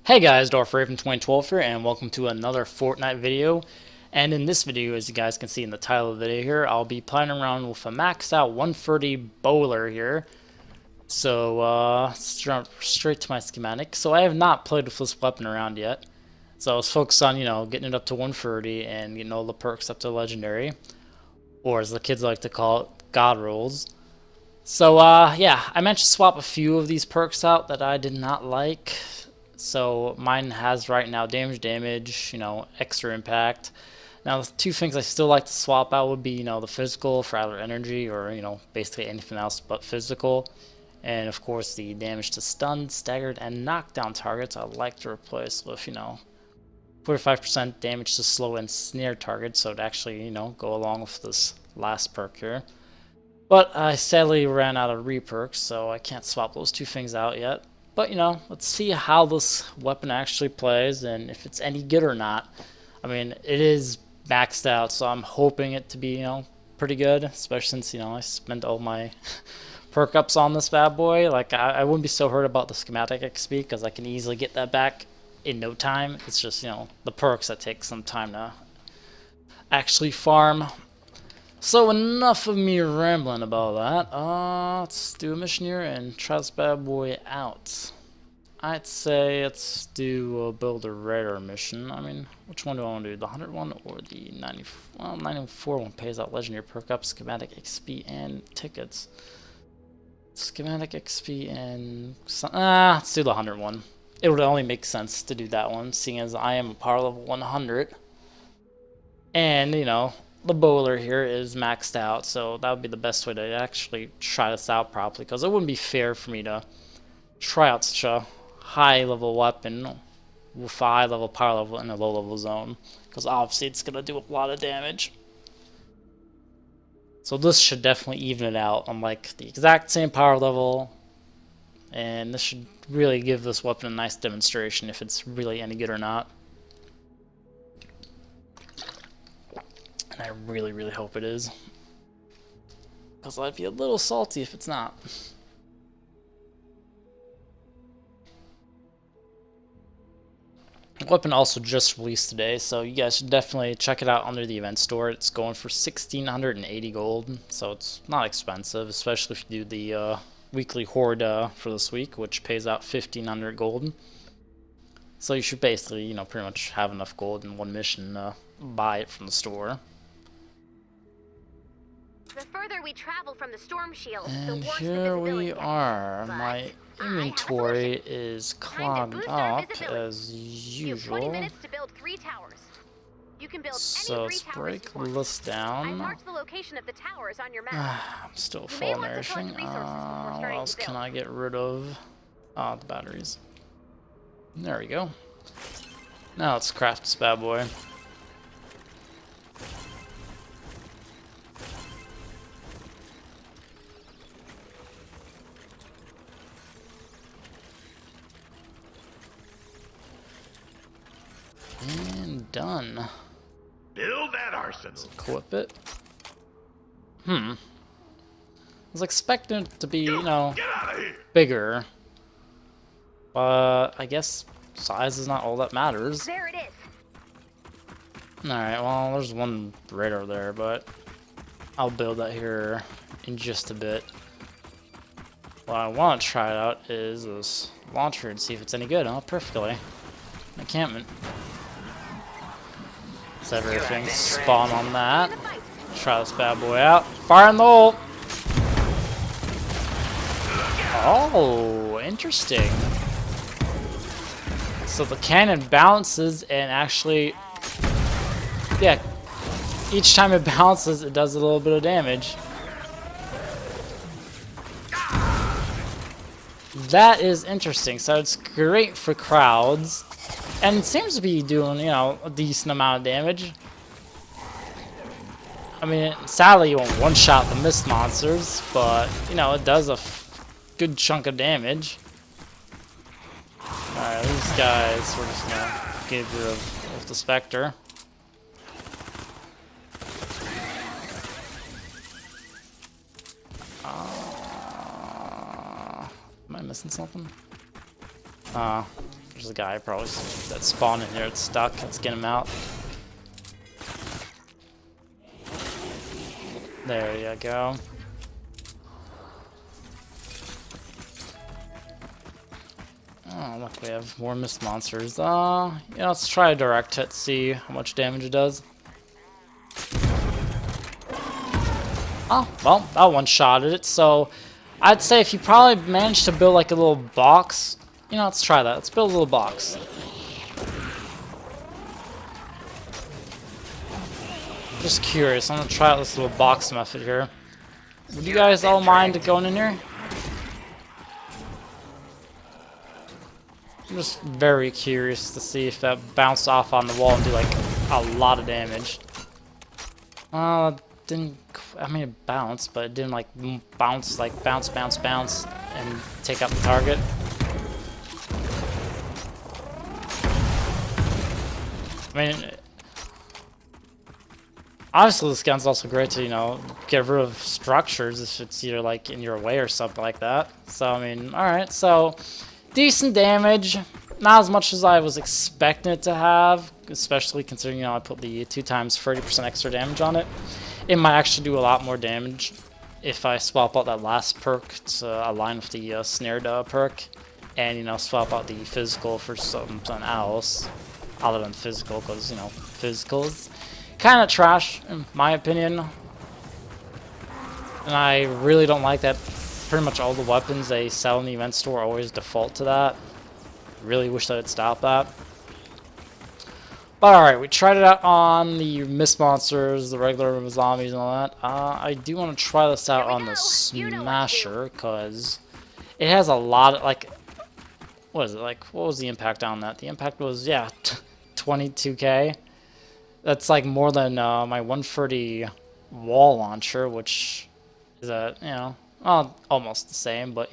Hey guys, Raven2012 here, and welcome to another Fortnite video. And in this video, as you guys can see in the title of the video here, I'll be playing around with a maxed out 130 Bowler here. So, let's jump straight to my schematic. So I have not played with this weapon around yet. So I was focused on, getting it up to 130 and getting all the perks up to legendary. Or as the kids like to call it, God rolls. So, yeah, I meant to swap a few of these perks out that I did not like. So mine has right now damage, extra impact. Now the two things I still like to swap out would be, the physical for either energy or, basically anything else but physical. And of course the damage to stunned, staggered, and knockdown targets I'd like to replace with, 45% damage to slow and snare targets, so it actually, go along with this last perk here. But I sadly ran out of reperks, so I can't swap those two things out yet. But, let's see how this weapon actually plays and if it's any good or not. I mean, it is maxed out, so I'm hoping it to be, pretty good. Especially since, I spent all my perk ups on this bad boy. Like, I wouldn't be so hurt about the schematic XP because I can easily get that back in no time. It's just, the perks that take some time to actually farm. So enough of me rambling about that. Let's do a mission here and try this bad boy out. I'd say let's do a build a radar mission. I mean, which one do I want to do? The 100 one or the 94 one pays out legendary perk up, schematic XP, and tickets. Schematic XP and let's do the 100 one. It would only make sense to do that one, seeing as I am a power level 100. And, the bowler here is maxed out, so that would be the best way to actually try this out properly, because it wouldn't be fair for me to try out such a high level weapon with a high level power level in a low level zone, because obviously it's going to do a lot of damage. So this should definitely even it out. I'm like the exact same power level, and this should really give this weapon a nice demonstration if it's really any good or not. And I really, really hope it is, because I'd be a little salty if it's not. The weapon also just released today, so you guys should definitely check it out under the event store. It's going for 1,680 gold, so it's not expensive, especially if you do the weekly horde for this week, which pays out 1,500 gold. So you should basically, pretty much have enough gold in one mission to buy it from the store. The further we travel from the storm shield, And the worse here the we visibility are. gets. My inventory is clogged up as usual. 20 minutes to build 3 towers. You can build So any let's 3 towers break you want. this I down. marked the location of the towers on your map. I'm still You full may of want to collect nourishing. resources before What starting else to can build. I get rid of? The batteries. There we go. Now let's craft this bad boy. And done. Build that arsenal. Equip it. I was expecting it to be, Get out of here. bigger. But I guess size is not all that matters. There it is. Alright, well, there's one radar there, but I'll build that here in just a bit. What I want to try out is this launcher and see if it's any good. Oh, perfectly. Encampment. Set everything, spawn on that. Try this bad boy out. Fire in the hole! Oh, interesting. So the cannon bounces and actually, yeah, each time it bounces, it does a little bit of damage. That is interesting. So it's great for crowds, and it seems to be doing, a decent amount of damage. I mean, sadly, you won't one-shot the mist monsters, but, it does a good chunk of damage. Alright, these guys, we're just gonna get rid of the Spectre. Am I missing something? There's a guy probably that spawned in here. It's stuck. Let's get him out. There you go. Oh, look, we have more mist monsters. Yeah, let's try a direct hit, see how much damage it does. Oh, well, that one-shotted it, so I'd say if you probably managed to build like a little box, let's try that. Let's build a little box. Just curious, I'm gonna try out this little box method here. Would you guys all mind going in here? I'm just very curious to see if that bounced off on the wall and do like a lot of damage. Didn't. I mean, it bounced, but it didn't like bounce, and take out the target. I mean, obviously this gun's also great to get rid of structures if it's either like in your way or something like that. So I mean, all right, so. Decent damage, not as much as I was expecting it to have, especially considering I put the 2 times 30% extra damage on it. It might actually do a lot more damage if I swap out that last perk to align with the snared perk, and swap out the physical for something else other than physical, because physical is kind of trash in my opinion, and I really don't like that. Pretty much all the weapons they sell in the event store always default to that. Really wish that would stop that. But alright, we tried it out on the mist monsters, the regular zombies and all that. I do want to try this out on the Smasher, because it has a lot of, like, what is it, like, what was the impact on that? The impact was, yeah, 22k. That's like more than my 130 wall launcher, which is well, almost the same, but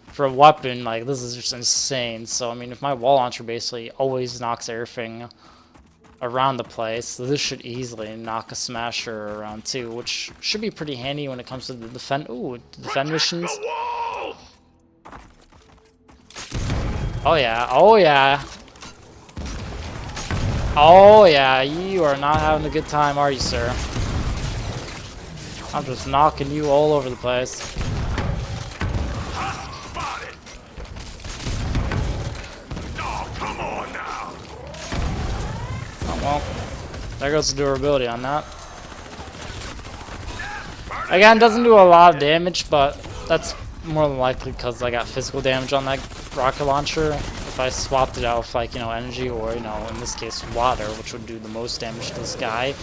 for a weapon, like, this is just insane. So I mean, if my wall launcher basically always knocks everything around the place, so this should easily knock a Smasher around too, which should be pretty handy when it comes to the defend missions. Oh yeah, oh yeah. Oh yeah, you are not having a good time, are you, sir? I'm just knocking you all over the place. Spotted. Oh, come on now. Oh well, there goes the durability on that. Again, doesn't do a lot of damage, but that's more than likely because I got physical damage on that rocket launcher. If I swapped it out with like energy or in this case water, which would do the most damage to this guy,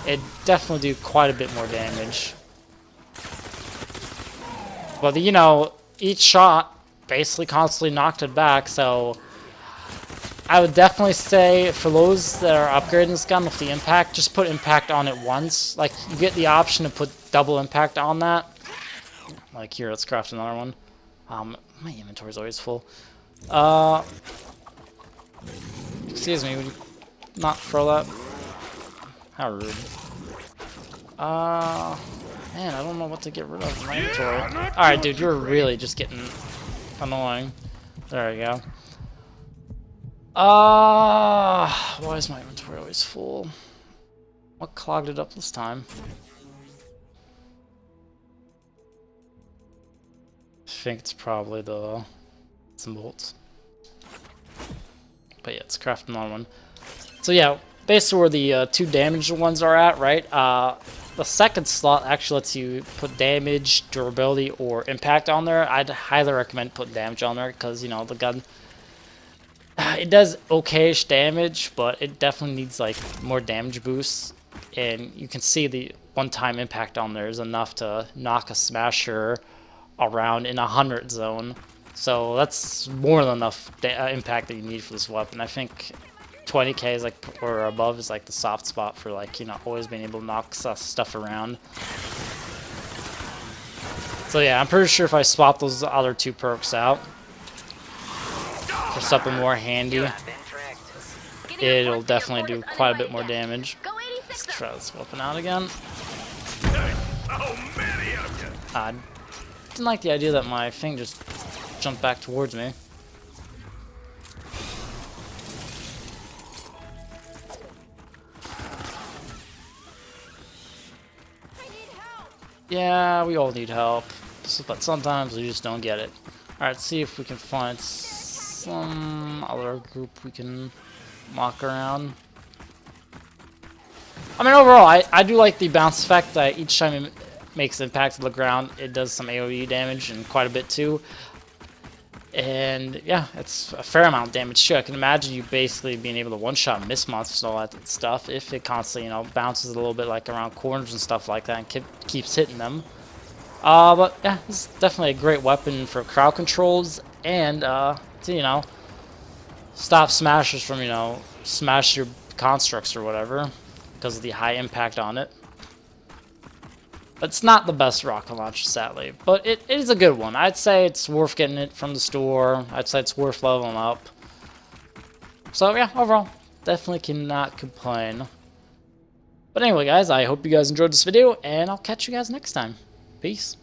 it'd definitely do quite a bit more damage. But each shot basically constantly knocked it back, so I would definitely say for those that are upgrading this gun with the impact, just put impact on it once. Like, you get the option to put double impact on that. Like here, let's craft another one. My inventory's always full. Excuse me, would you not throw that? How rude. Man, I don't know what to get rid of in my inventory. Alright, dude, you're really just getting annoying. There we go. Why is my inventory always full? What clogged it up this time? I think it's probably the some bolts. But yeah, let's craft another one. So yeah, basically where the 2 damaged ones are at, right? The second slot actually lets you put damage, durability, or impact on there. I'd highly recommend putting damage on there because, the gun, it does okay-ish damage, but it definitely needs, like, more damage boosts. And you can see the one-time impact on there is enough to knock a Smasher around in 100 zone. So that's more than enough impact that you need for this weapon. I think 20k is like, or above is like the soft spot for like, always being able to knock stuff around. So yeah, I'm pretty sure if I swap those other 2 perks out for something more handy, it'll definitely do quite a bit more damage. Let's try this weapon out again. I didn't like the idea that my thing just jumped back towards me. Yeah, we all need help, but sometimes we just don't get it. Alright, let's see if we can find some other group we can walk around. I mean, overall, I do like the bounce effect. Each time it makes impact to the ground, it does some AoE damage, and quite a bit too. And yeah, it's a fair amount of damage too. I can imagine you basically being able to one-shot miss monsters and all that stuff if it constantly, you know, bounces a little bit like around corners and stuff like that and keeps hitting them. But yeah, this is definitely a great weapon for crowd controls and to, you know, stop smashers from, you know, smash your constructs or whatever because of the high impact on it. It's not the best rocket launcher, sadly, but it is a good one. I'd say it's worth getting it from the store. I'd say it's worth leveling up. So yeah, overall, definitely cannot complain. But anyway, guys, I hope you guys enjoyed this video, and I'll catch you guys next time. Peace.